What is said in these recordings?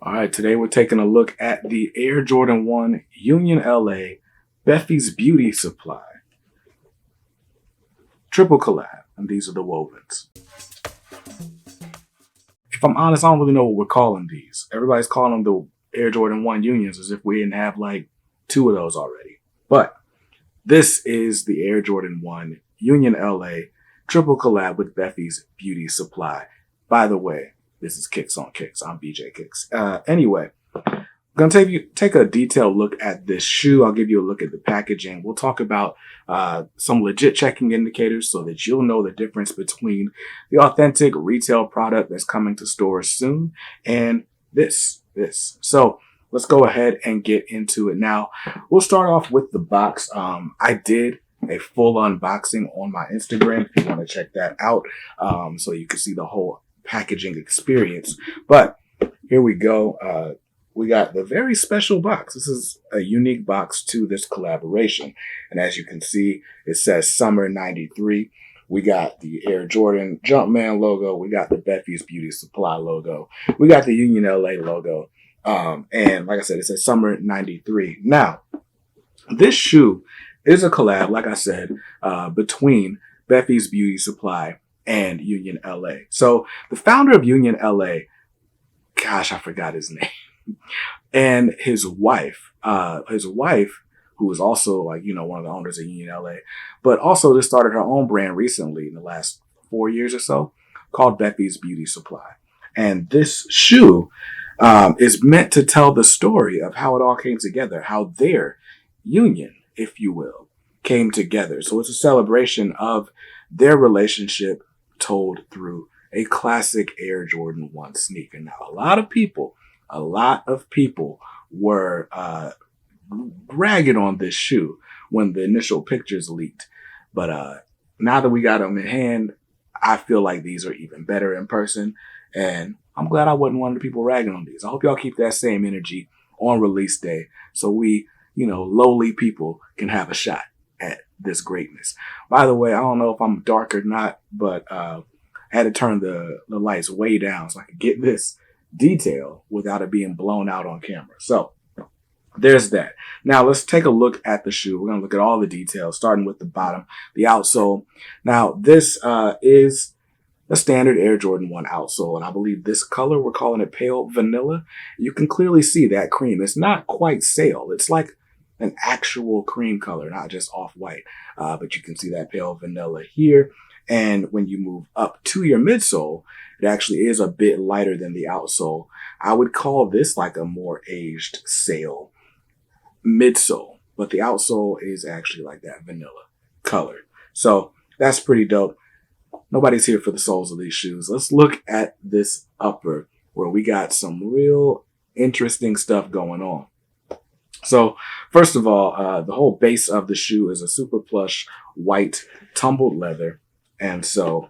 All right, today we're taking a look at the Air Jordan 1 Union LA Bephie's Beauty Supply. Triple collab, and these are the wovens. If I'm honest, I don't really know what we're calling these. Everybody's calling them the Air Jordan 1 Unions as if we didn't have like two of those already. But this is the Air Jordan 1 Union LA Triple Collab with Bephie's Beauty Supply. By the way, this is Kicks on Kicks. I'm BJ Kicks. Anyway, I'm going to take a detailed look at this shoe. I'll give you a look at the packaging. We'll talk about some legit checking indicators so that you'll know the difference between the authentic retail product that's coming to stores soon and this. So let's go ahead and get into it. Now, we'll start off with the box. I did a full unboxing on my Instagram if you want to check that out, so you can see the whole packaging experience. But here we go. We got the very special box. This is a unique box to this collaboration. And as you can see, it says Summer 93. We got the Air Jordan Jumpman logo. We got the Bephie's Beauty Supply logo. We got the Union LA logo. And like I said, it says Summer 93. Now, this shoe is a collab, like I said, between Bephie's Beauty Supply and Union LA. So the founder of Union LA, gosh, I forgot his name, and his wife, who is also like, one of the owners of Union LA, but also just started her own brand recently in the last 4 years or so called Bephie's Beauty Supply. And this shoe is meant to tell the story of how it all came together, how their union, if you will, came together. So it's a celebration of their relationship told through a classic Air Jordan 1 sneaker. Now, a lot of people were ragging on this shoe when the initial pictures leaked. But now that we got them in hand, I feel like these are even better in person. And I'm glad I wasn't one of the people ragging on these. I hope y'all keep that same energy on release day so we, lowly people can have a shot at this greatness. By the way, I don't know if I'm dark or not, but I had to turn the lights way down so I could get this detail without it being blown out on camera. So there's that. Now let's take a look at the shoe. We're going to look at all the details, starting with the bottom, the outsole. Now this is a standard Air Jordan 1 outsole, and I believe this color, we're calling it pale vanilla. You can clearly see that cream. It's not quite sail. It's like an actual cream color, not just off-white. But you can see that pale vanilla here. And when you move up to your midsole, it actually is a bit lighter than the outsole. I would call this like a more aged sail midsole, but the outsole is actually like that vanilla color. So that's pretty dope. Nobody's here for the soles of these shoes. Let's look at this upper where we got some real interesting stuff going on. So first of all, the whole base of the shoe is a super plush white tumbled leather. And so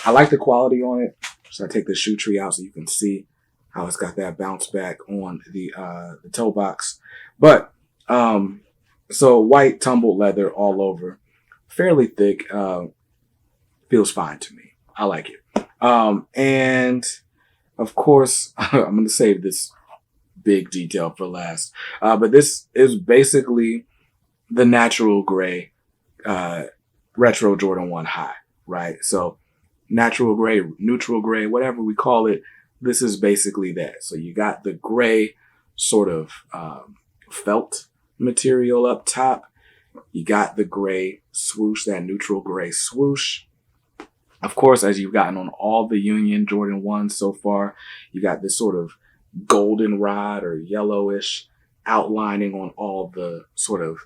I like the quality on it. So I take the shoe tree out so you can see how it's got that bounce back on the toe box. But so white tumbled leather all over, fairly thick, feels fine to me. I like it. And of course, I'm going to save this big detail for last. But this is basically the natural gray retro Jordan 1 high, right? So natural gray, neutral gray, whatever we call it, this is basically that. So you got the gray sort of felt material up top. You got the gray swoosh, that neutral gray swoosh. Of course, as you've gotten on all the Union Jordan 1s so far, you got this sort of goldenrod or yellowish outlining on all the sort of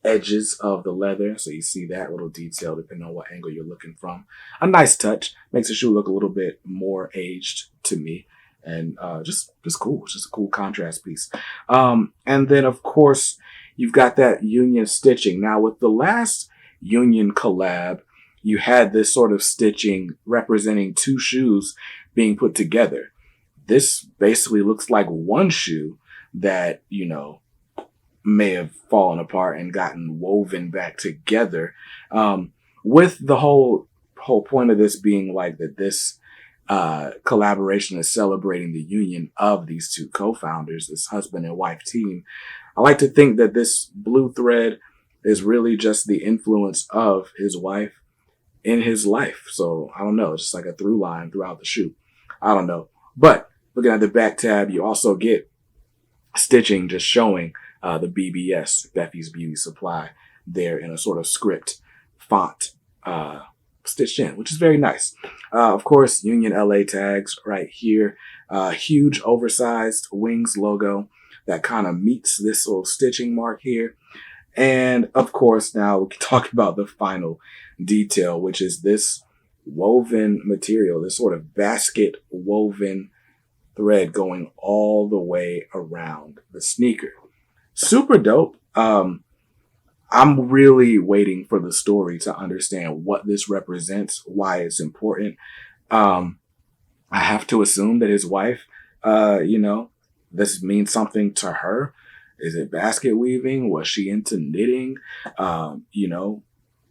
edges of the leather. So you see that little detail depending on what angle you're looking from. A nice touch. Makes the shoe look a little bit more aged to me. And just cool. It's just a cool contrast piece. And then, of course, you've got that Union stitching. Now, with the last Union collab, you had this sort of stitching representing two shoes being put together. This basically looks like one shoe that, may have fallen apart and gotten woven back together. With the whole point of this being like that this collaboration is celebrating the union of these two co-founders, this husband and wife team. I like to think that this blue thread is really just the influence of his wife in his life. So I don't know, it's just like a through line throughout the shoe. I don't know. But looking at the back tab, you also get stitching just showing the BBS, Bephie's Beauty Supply, there in a sort of script font stitched in, which is very nice. Of course, Union LA tags right here. Huge oversized wings logo that kind of meets this little stitching mark here. And of course, now we can talk about the final detail, which is this woven material, this sort of basket woven thread going all the way around the sneaker. Super dope. I'm really waiting for the story to understand what this represents, why it's important. I have to assume that his wife, this means something to her. Is it basket weaving? Was she into knitting?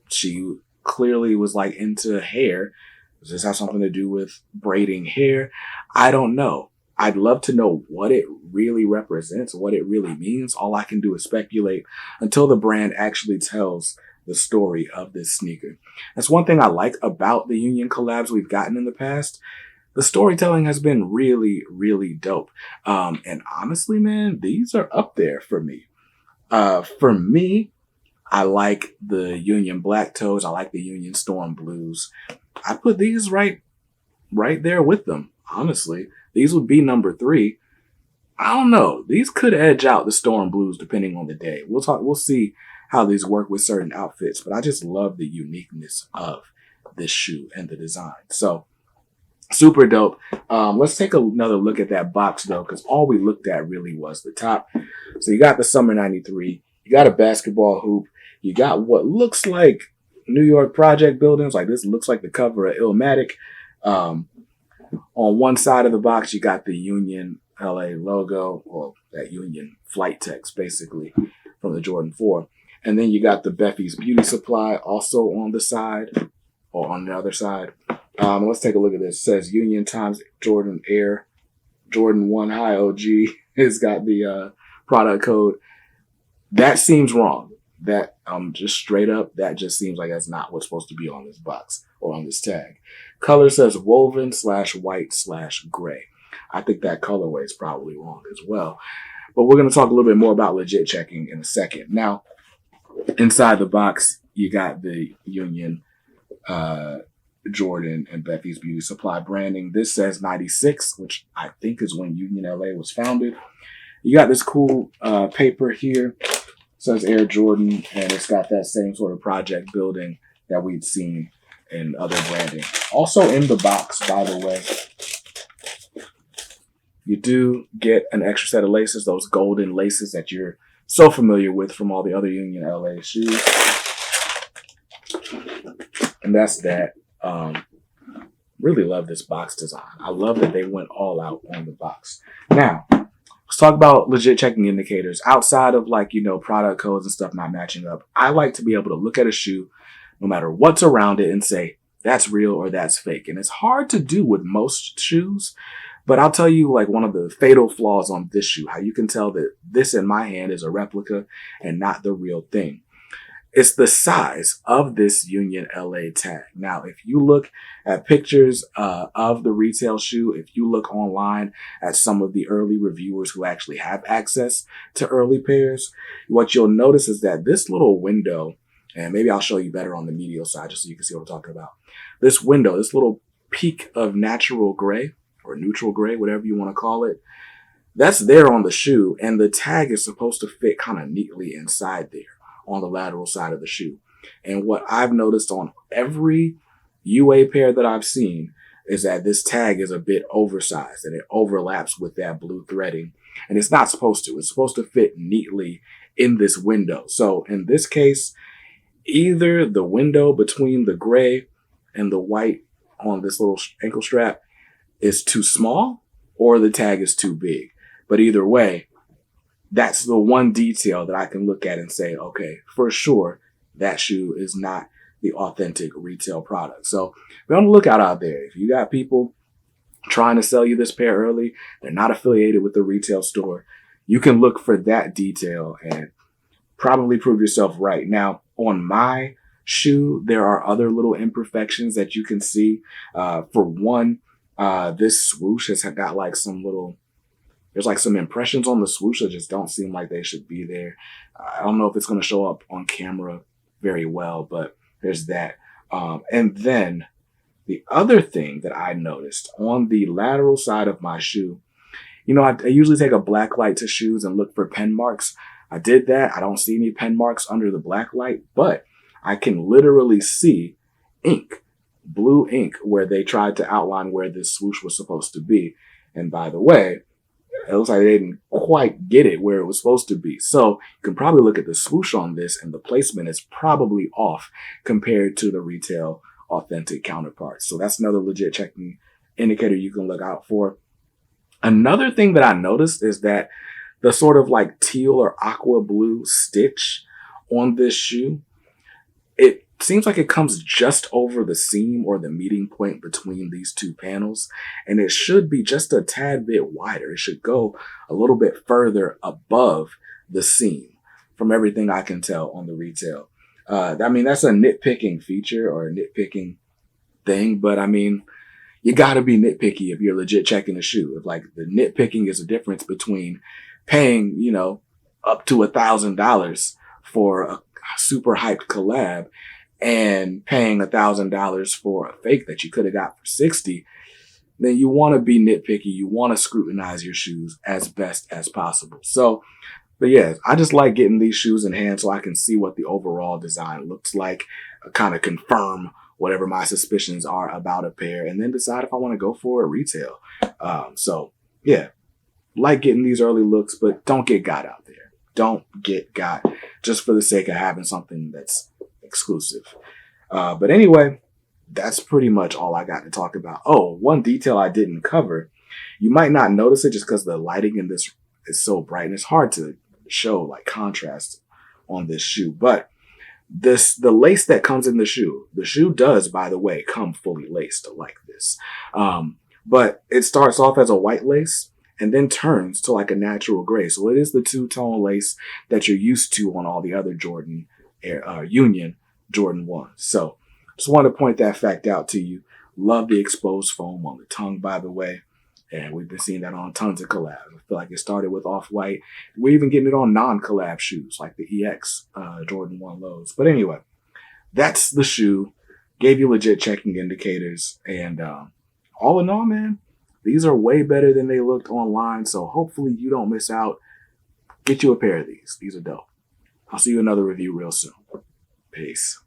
She clearly was like into hair. Does this have something to do with braiding hair? I don't know. I'd love to know what it really represents, what it really means. All I can do is speculate until the brand actually tells the story of this sneaker. That's one thing I like about the Union collabs we've gotten in the past. The storytelling has been really, really dope. And honestly, man, these are up there for me. For me, I like the Union Black Toes. I like the Union Storm Blues. I put these right there with them, honestly. These would be number 3. I don't know. These could edge out the Storm Blues depending on the day. We'll see how these work with certain outfits, but I just love the uniqueness of this shoe and the design. So super dope. Let's take another look at that box though, because all we looked at really was the top. So you got the Summer 93. You got a basketball hoop. You got what looks like New York project buildings. Like this looks like the cover of Illmatic. On one side of the box, you got the Union LA logo, or that Union flight text, basically, from the Jordan 4. And then you got the Bephie's Beauty Supply also on the side, or on the other side. Let's take a look at this. It says Union times Jordan Air, Jordan 1 High OG. It's got the product code. That seems wrong. That just straight up, that just seems like that's not what's supposed to be on this box or on this tag. Color says woven /white/gray. I think that colorway is probably wrong as well. But we're going to talk a little bit more about legit checking in a second. Now, inside the box, you got the Union Jordan and Bephie's Beauty Supply branding. This says 96, which I think is when Union LA was founded. You got this cool paper here. It says Air Jordan, and it's got that same sort of project building that we'd seen in other branding. Also in the box, by the way, you do get an extra set of laces, those golden laces that you're so familiar with from all the other Union LA shoes. And that's that. Really love this box design. I love that they went all out on the box. Now, let's talk about legit checking indicators. Outside of product codes and stuff not matching up, I like to be able to look at a shoe, no matter what's around it, and say, that's real or that's fake. And it's hard to do with most shoes, but I'll tell you one of the fatal flaws on this shoe, how you can tell that this in my hand is a replica and not the real thing. It's the size of this Union LA tag. Now, if you look at pictures of the retail shoe, if you look online at some of the early reviewers who actually have access to early pairs, what you'll notice is that this little window, and maybe I'll show you better on the medial side just so you can see what I'm talking about. This window, this little peak of natural gray or neutral gray, whatever you want to call it, that's there on the shoe, and the tag is supposed to fit kind of neatly inside there on the lateral side of the shoe. And what I've noticed on every UA pair that I've seen is that this tag is a bit oversized and it overlaps with that blue threading. And it's not supposed to. It's supposed to fit neatly in this window. So in this case, either the window between the gray and the white on this little ankle strap is too small or the tag is too big. But either way, that's the one detail that I can look at and say, okay, for sure, that shoe is not the authentic retail product. So be on the lookout out there. If you got people trying to sell you this pair early. They're not affiliated with the retail store. You can look for that detail and probably prove yourself right. Now, on my shoe, there are other little imperfections that you can see. For one, this swoosh has got like there's like some impressions on the swoosh that just don't seem like they should be there. I don't know if it's going to show up on camera very well, but there's that. And then the other thing that I noticed on the lateral side of my shoe, I usually take a black light to shoes and look for pen marks. I did that. I don't see any pen marks under the black light, but I can literally see ink, blue ink, where they tried to outline where this swoosh was supposed to be. And by the way, it looks like they didn't quite get it where it was supposed to be. So you can probably look at the swoosh on this and the placement is probably off compared to the retail authentic counterparts. So that's another legit checking indicator you can look out for. Another thing that I noticed is that the sort of like teal or aqua blue stitch on this shoe, it seems like it comes just over the seam or the meeting point between these two panels, and it should be just a tad bit wider. It should go a little bit further above the seam from everything I can tell on the retail. That's a nitpicking feature or a nitpicking thing, but you gotta be nitpicky if you're legit checking a shoe. If like the nitpicking is a difference between paying, up to $1,000 for a super hyped collab and paying $1,000 for a fake that you could have got for $60, then you want to be nitpicky. You want to scrutinize your shoes as best as possible. So, but yeah, I just like getting these shoes in hand so I can see what the overall design looks like, kind of confirm whatever my suspicions are about a pair, and then decide if I want to go for a retail. So yeah, like getting these early looks, but don't get got out there. Don't get got just for the sake of having something that's exclusive. But anyway, that's pretty much all I got to talk about. Oh, one detail I didn't cover. You might not notice it just because the lighting in this is so bright and it's hard to show like contrast on this shoe. But the lace that comes in the shoe does, by the way, come fully laced like this. But it starts off as a white lace and then turns to like a natural gray. So it is the two-tone lace that you're used to on all the other Jordan Union Jordan 1s. So just wanted to point that fact out to you. Love the exposed foam on the tongue, by the way. And we've been seeing that on tons of collabs. I feel like it started with Off-White. We're even getting it on non-collab shoes like the EX Jordan 1 lows. But anyway, that's the shoe. Gave you legit checking indicators. And all in all, man, these are way better than they looked online. So hopefully you don't miss out. Get you a pair of these. These are dope. I'll see you in another review real soon. Peace.